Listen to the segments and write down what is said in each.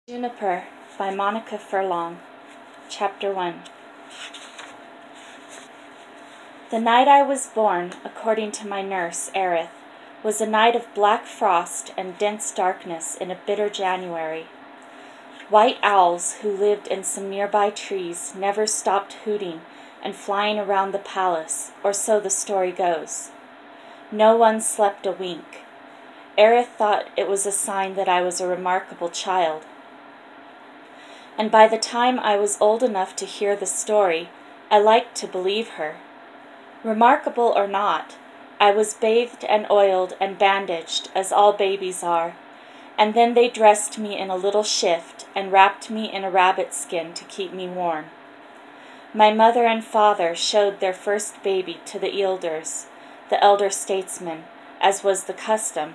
Juniper by Furlong. Chapter 1. The night I was born, according to my nurse, Erith, was a night of black frost and dense darkness in a bitter January. White owls who lived in some nearby trees never stopped hooting and flying around the palace, or so the story goes. No one slept a wink. Erith thought it was a sign that I was a remarkable child. And by the time I was old enough to hear the story, I liked to believe her. Remarkable or not, I was bathed and oiled and bandaged, as all babies are, and then they dressed me in a little shift and wrapped me in a rabbit skin to keep me warm. My mother and father showed their first baby to the elders, the elder statesmen, as was the custom,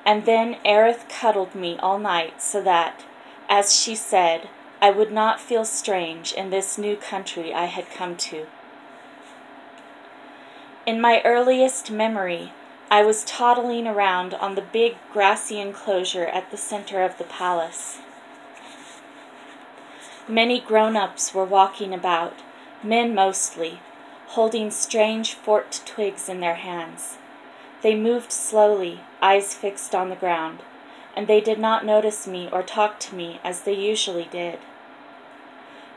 and then Erith cuddled me all night so that, as she said, I would not feel strange in this new country I had come to. In my earliest memory, I was toddling around on the big grassy enclosure at the center of the palace. Many grown-ups were walking about, men mostly, holding strange forked twigs in their hands. They moved slowly, eyes fixed on the ground, and they did not notice me or talk to me as they usually did.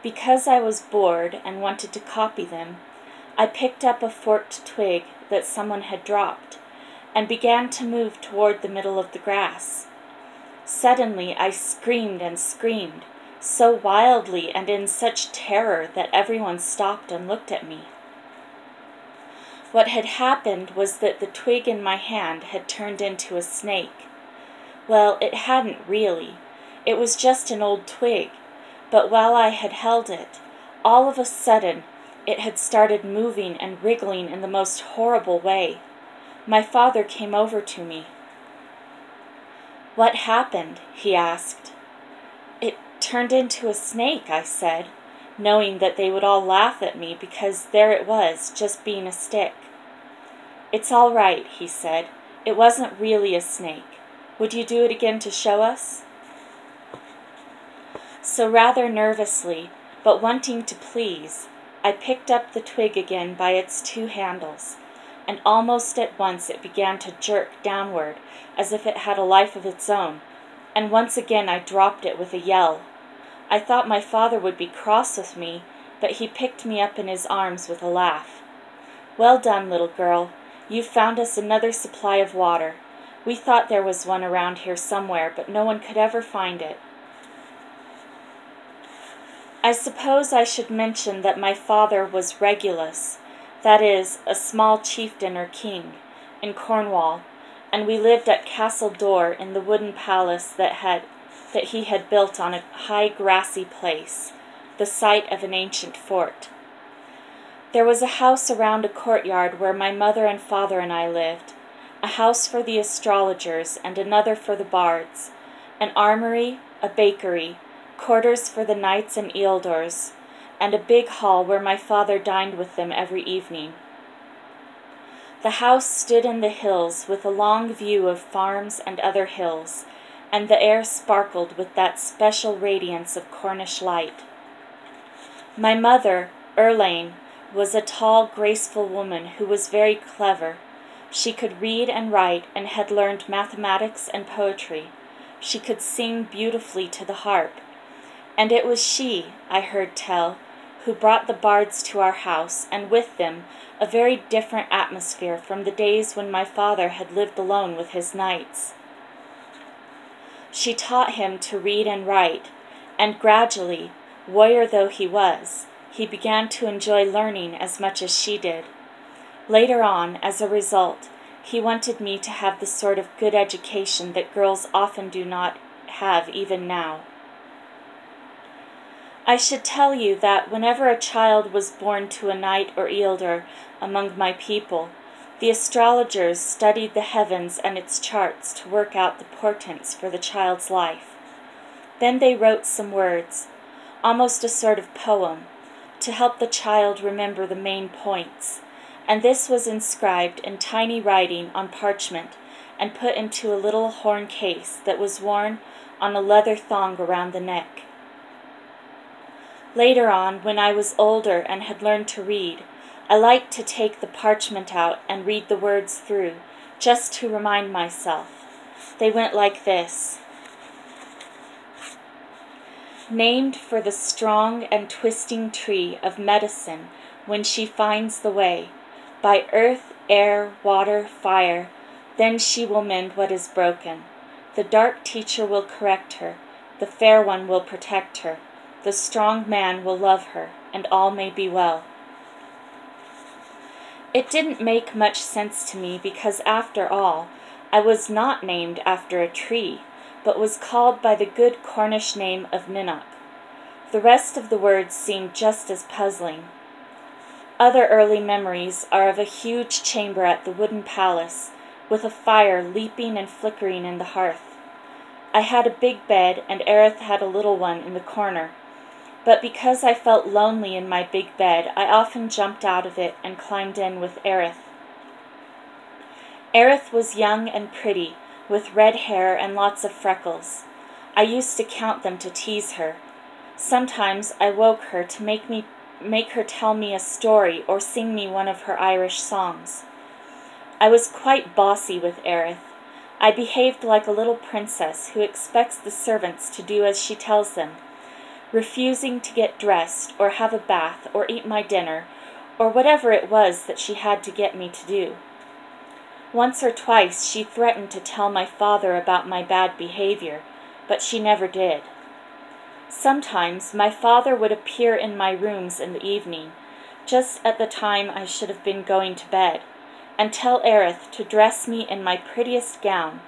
Because I was bored and wanted to copy them, I picked up a forked twig that someone had dropped and began to move toward the middle of the grass. Suddenly I screamed and screamed, so wildly and in such terror that everyone stopped and looked at me. What had happened was that the twig in my hand had turned into a snake. Well, it hadn't really. It was just an old twig, but while I had held it, all of a sudden it had started moving and wriggling in the most horrible way. My father came over to me. "What happened?" he asked. "It turned into a snake," I said, knowing that they would all laugh at me because there it was, just being a stick. "It's all right," he said. "It wasn't really a snake. Would you do it again to show us?" So rather nervously, but wanting to please, I picked up the twig again by its two handles, and almost at once it began to jerk downward as if it had a life of its own, and once again I dropped it with a yell. I thought my father would be cross with me, but he picked me up in his arms with a laugh. "Well done, little girl. You found us another supply of water. We thought there was one around here somewhere, but no one could ever find it." I suppose I should mention that my father was Regulus, that is, a small chieftain or king, in Cornwall, and we lived at Castle Door in the wooden palace that he had built on a high grassy place, the site of an ancient fort. There was a house around a courtyard where my mother and father and I lived, a house for the astrologers and another for the bards, an armory, a bakery, quarters for the knights and ealdors, and a big hall where my father dined with them every evening. The house stood in the hills with a long view of farms and other hills, and the air sparkled with that special radiance of Cornish light. My mother, Erlaine, was a tall, graceful woman who was very clever. She could read and write and had learned mathematics and poetry. She could sing beautifully to the harp. And it was she, I heard tell, who brought the bards to our house, and with them a very different atmosphere from the days when my father had lived alone with his knights. She taught him to read and write, and gradually, warrior though he was, he began to enjoy learning as much as she did. Later on, as a result, he wanted me to have the sort of good education that girls often do not have even now. I should tell you that whenever a child was born to a knight or ealdor among my people, the astrologers studied the heavens and its charts to work out the portents for the child's life. Then they wrote some words, almost a sort of poem, to help the child remember the main points, and this was inscribed in tiny writing on parchment and put into a little horn case that was worn on a leather thong around the neck. Later on, when I was older and had learned to read, I liked to take the parchment out and read the words through, just to remind myself. They went like this. Named for the strong and twisting tree of medicine when she finds the way, by earth, air, water, fire, then she will mend what is broken. The dark teacher will correct her, the fair one will protect her, the strong man will love her, and all may be well. It didn't make much sense to me because, after all, I was not named after a tree, but was called by the good Cornish name of Ninnock. The rest of the words seemed just as puzzling. Other early memories are of a huge chamber at the wooden palace, with a fire leaping and flickering in the hearth. I had a big bed, and Aerith had a little one in the corner. But because I felt lonely in my big bed, I often jumped out of it and climbed in with Aerith. Aerith was young and pretty, with red hair and lots of freckles. I used to count them to tease her. Sometimes I woke her to make her tell me a story or sing me one of her Irish songs. I was quite bossy with Aerith. I behaved like a little princess who expects the servants to do as she tells them, refusing to get dressed or have a bath or eat my dinner or whatever it was that she had to get me to do. Once or twice she threatened to tell my father about my bad behavior, but she never did. Sometimes my father would appear in my rooms in the evening, just at the time I should have been going to bed, and tell Aerith to dress me in my prettiest gown.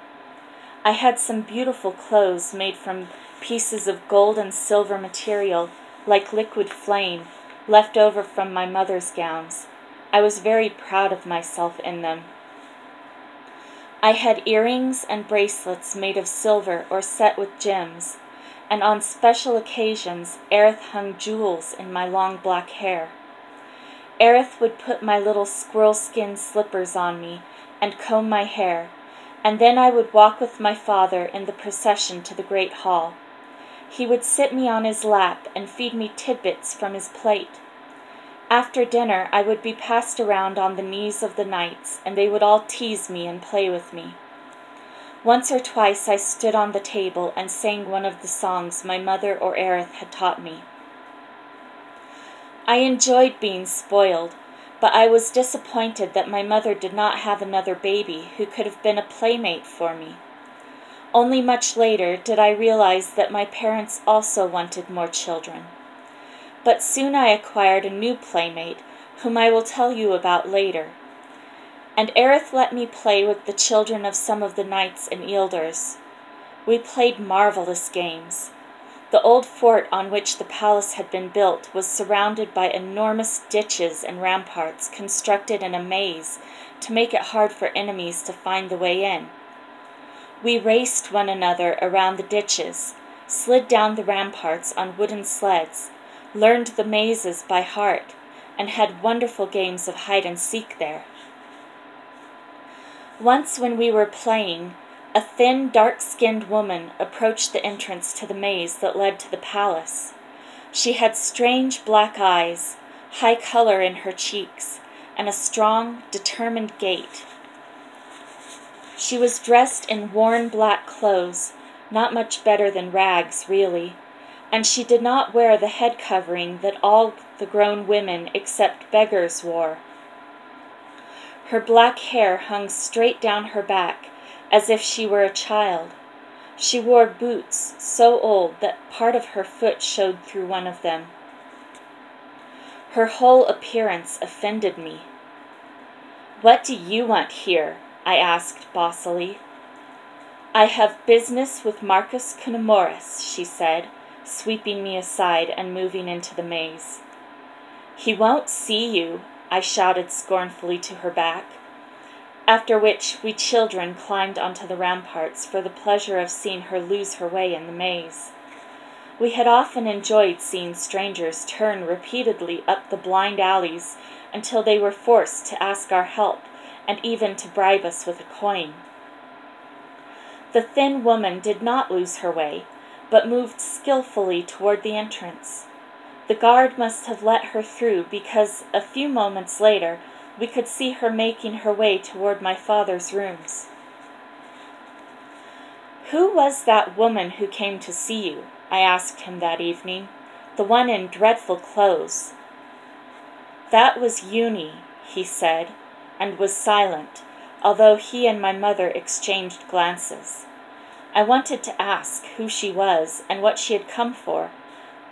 I had some beautiful clothes made from pieces of gold and silver material, like liquid flame, left over from my mother's gowns. I was very proud of myself in them. I had earrings and bracelets made of silver or set with gems, and on special occasions Aerith hung jewels in my long black hair. Aerith would put my little squirrel skin slippers on me and comb my hair, and then I would walk with my father in the procession to the great hall. He would sit me on his lap and feed me tidbits from his plate. After dinner I would be passed around on the knees of the knights, and they would all tease me and play with me. Once or twice I stood on the table and sang one of the songs my mother or Aerith had taught me. I enjoyed being spoiled, but I was disappointed that my mother did not have another baby who could have been a playmate for me. Only much later did I realize that my parents also wanted more children. But soon I acquired a new playmate, whom I will tell you about later. And Aerith let me play with the children of some of the knights and ealders. We played marvelous games. The old fort on which the palace had been built was surrounded by enormous ditches and ramparts constructed in a maze to make it hard for enemies to find the way in. We raced one another around the ditches, slid down the ramparts on wooden sleds, learned the mazes by heart, and had wonderful games of hide-and-seek there. Once when we were playing, a thin, dark-skinned woman approached the entrance to the maze that led to the palace. She had strange black eyes, high color in her cheeks, and a strong, determined gait. She was dressed in worn black clothes, not much better than rags, really, and she did not wear the head covering that all the grown women except beggars wore. Her black hair hung straight down her back, as if she were a child. She wore boots so old that part of her foot showed through one of them. Her whole appearance offended me. "What do you want here?" I asked bossily. "I have business with Marcus Cunamoris," she said, sweeping me aside and moving into the maze. "He won't see you," I shouted scornfully to her back, after which we children climbed onto the ramparts for the pleasure of seeing her lose her way in the maze. We had often enjoyed seeing strangers turn repeatedly up the blind alleys until they were forced to ask our help and even to bribe us with a coin. The thin woman did not lose her way, but moved skillfully toward the entrance. The guard must have let her through because a few moments later we could see her making her way toward my father's rooms. "Who was that woman who came to see you?" I asked him that evening. "The one in dreadful clothes." "That was Eunie," he said, and was silent, although he and my mother exchanged glances. I wanted to ask who she was and what she had come for,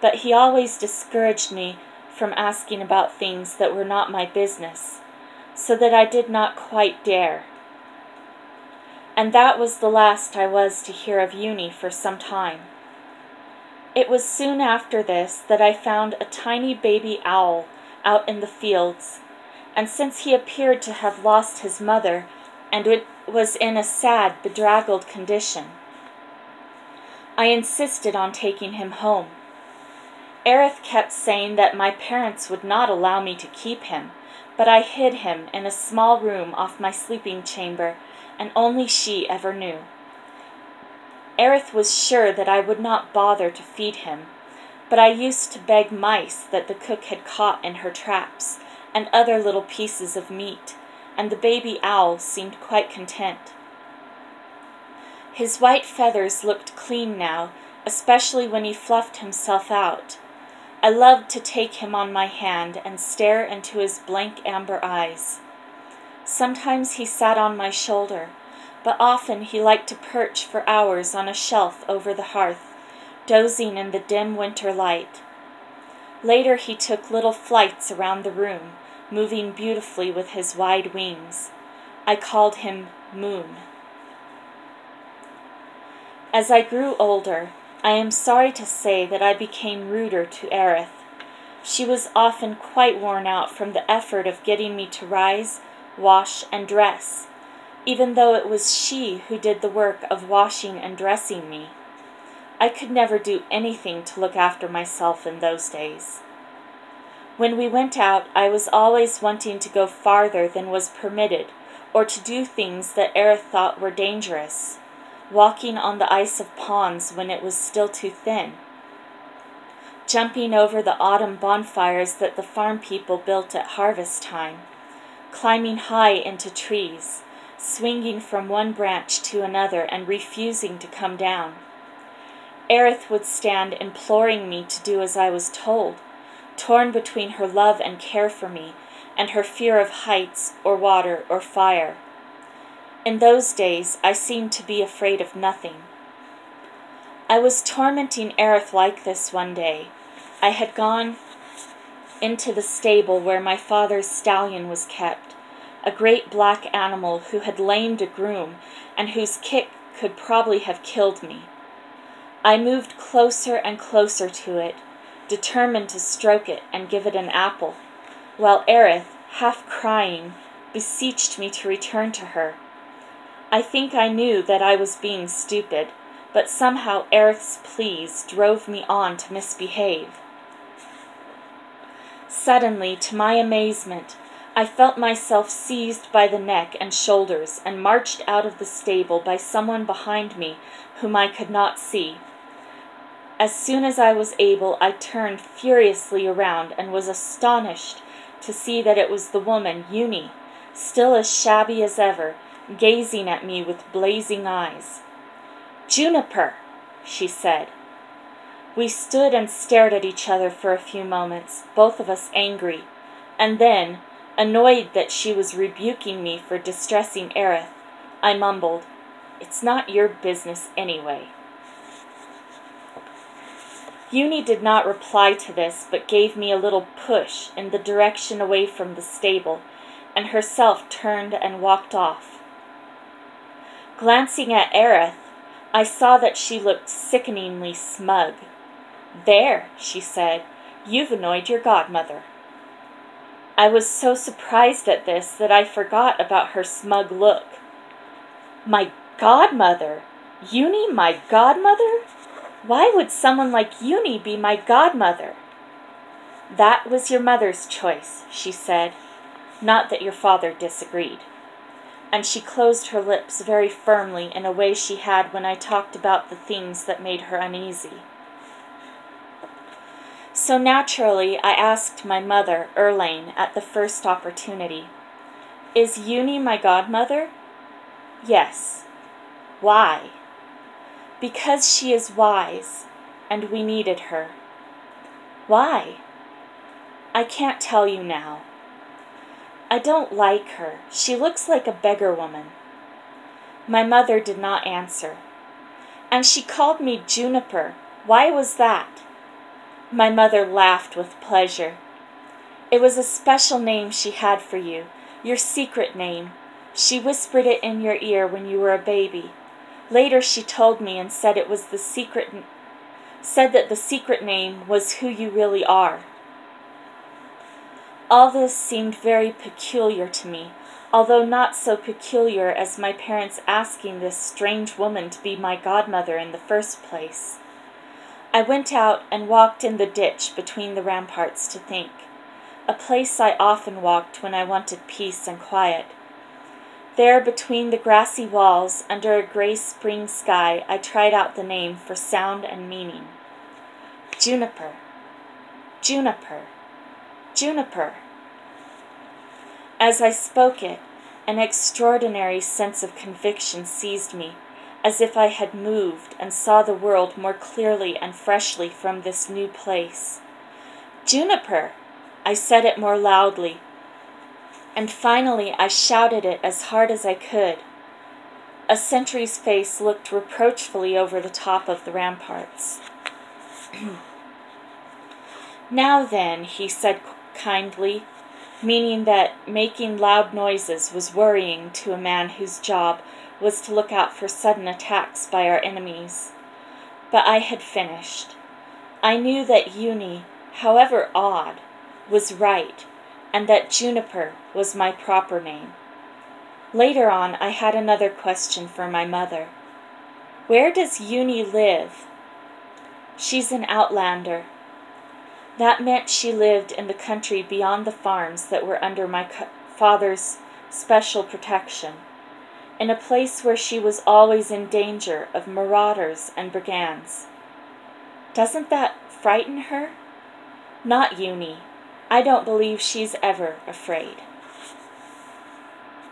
but he always discouraged me from asking about things that were not my business, so that I did not quite dare. And that was the last I was to hear of Eunie for some time. It was soon after this that I found a tiny baby owl out in the fields, and since he appeared to have lost his mother and it was in a sad, bedraggled condition, I insisted on taking him home. Aerith kept saying that my parents would not allow me to keep him, but I hid him in a small room off my sleeping chamber, and only she ever knew. Aerith was sure that I would not bother to feed him, but I used to beg mice that the cook had caught in her traps, and other little pieces of meat, and the baby owl seemed quite content. His white feathers looked clean now, especially when he fluffed himself out. I loved to take him on my hand and stare into his blank amber eyes. Sometimes he sat on my shoulder, but often he liked to perch for hours on a shelf over the hearth, dozing in the dim winter light. Later he took little flights around the room, moving beautifully with his wide wings. I called him Moon. As I grew older, I am sorry to say that I became ruder to Aerith. She was often quite worn out from the effort of getting me to rise, wash, and dress, even though it was she who did the work of washing and dressing me. I could never do anything to look after myself in those days. When we went out, I was always wanting to go farther than was permitted, or to do things that Aerith thought were dangerous, walking on the ice of ponds when it was still too thin, jumping over the autumn bonfires that the farm people built at harvest time, climbing high into trees, swinging from one branch to another and refusing to come down. Aerith would stand imploring me to do as I was told, torn between her love and care for me and her fear of heights or water or fire. In those days, I seemed to be afraid of nothing. I was tormenting Aerith like this one day. I had gone into the stable where my father's stallion was kept, a great black animal who had lamed a groom and whose kick could probably have killed me. I moved closer and closer to it, determined to stroke it and give it an apple, while Aerith, half crying, beseeched me to return to her. I think I knew that I was being stupid, but somehow Aerith's pleas drove me on to misbehave. Suddenly, to my amazement, I felt myself seized by the neck and shoulders and marched out of the stable by someone behind me whom I could not see. As soon as I was able, I turned furiously around and was astonished to see that it was the woman, Eunie, still as shabby as ever, gazing at me with blazing eyes. "Juniper," she said. We stood and stared at each other for a few moments, both of us angry, and then, annoyed that she was rebuking me for distressing Aerith, I mumbled, "It's not your business anyway." Eunie did not reply to this, but gave me a little push in the direction away from the stable, and herself turned and walked off. Glancing at Aerith, I saw that she looked sickeningly smug. "There," she said, "you've annoyed your godmother." I was so surprised at this that I forgot about her smug look. My godmother? Eunie, my godmother? Why would someone like Eunie be my godmother? "That was your mother's choice," she said. "Not that your father disagreed. and she closed her lips very firmly in a way she had when I talked about the things that made her uneasy. So naturally, I asked my mother, Erlaine, at the first opportunity, "Is Uni my godmother?" "Yes." "Why?" "Because she is wise, and we needed her." "Why?" "I can't tell you now." "I don't like her. She looks like a beggar woman." My mother did not answer. "And she called me Juniper. Why was that?" My mother laughed with pleasure. "It was a special name she had for you, your secret name. She whispered it in your ear when you were a baby. Later she told me and said that the secret name was who you really are." All this seemed very peculiar to me, although not so peculiar as my parents asking this strange woman to be my godmother in the first place. I went out and walked in the ditch between the ramparts to think, a place I often walked when I wanted peace and quiet. There, between the grassy walls, under a gray spring sky, I tried out the name for sound and meaning. Juniper, Juniper, Juniper. As I spoke it, an extraordinary sense of conviction seized me, as if I had moved and saw the world more clearly and freshly from this new place. "Juniper!" I said it more loudly, and finally I shouted it as hard as I could. A sentry's face looked reproachfully over the top of the ramparts. "Now then," he said kindly, meaning that making loud noises was worrying to a man whose job was to look out for sudden attacks by our enemies. But I had finished. I knew that Uni, however odd, was right, and that Juniper was my proper name. Later on, I had another question for my mother. "Where does Uni live?" "She's an outlander." That meant she lived in the country beyond the farms that were under my father's special protection, in a place where she was always in danger of marauders and brigands. "Doesn't that frighten her?" "Not Uni. I don't believe she's ever afraid."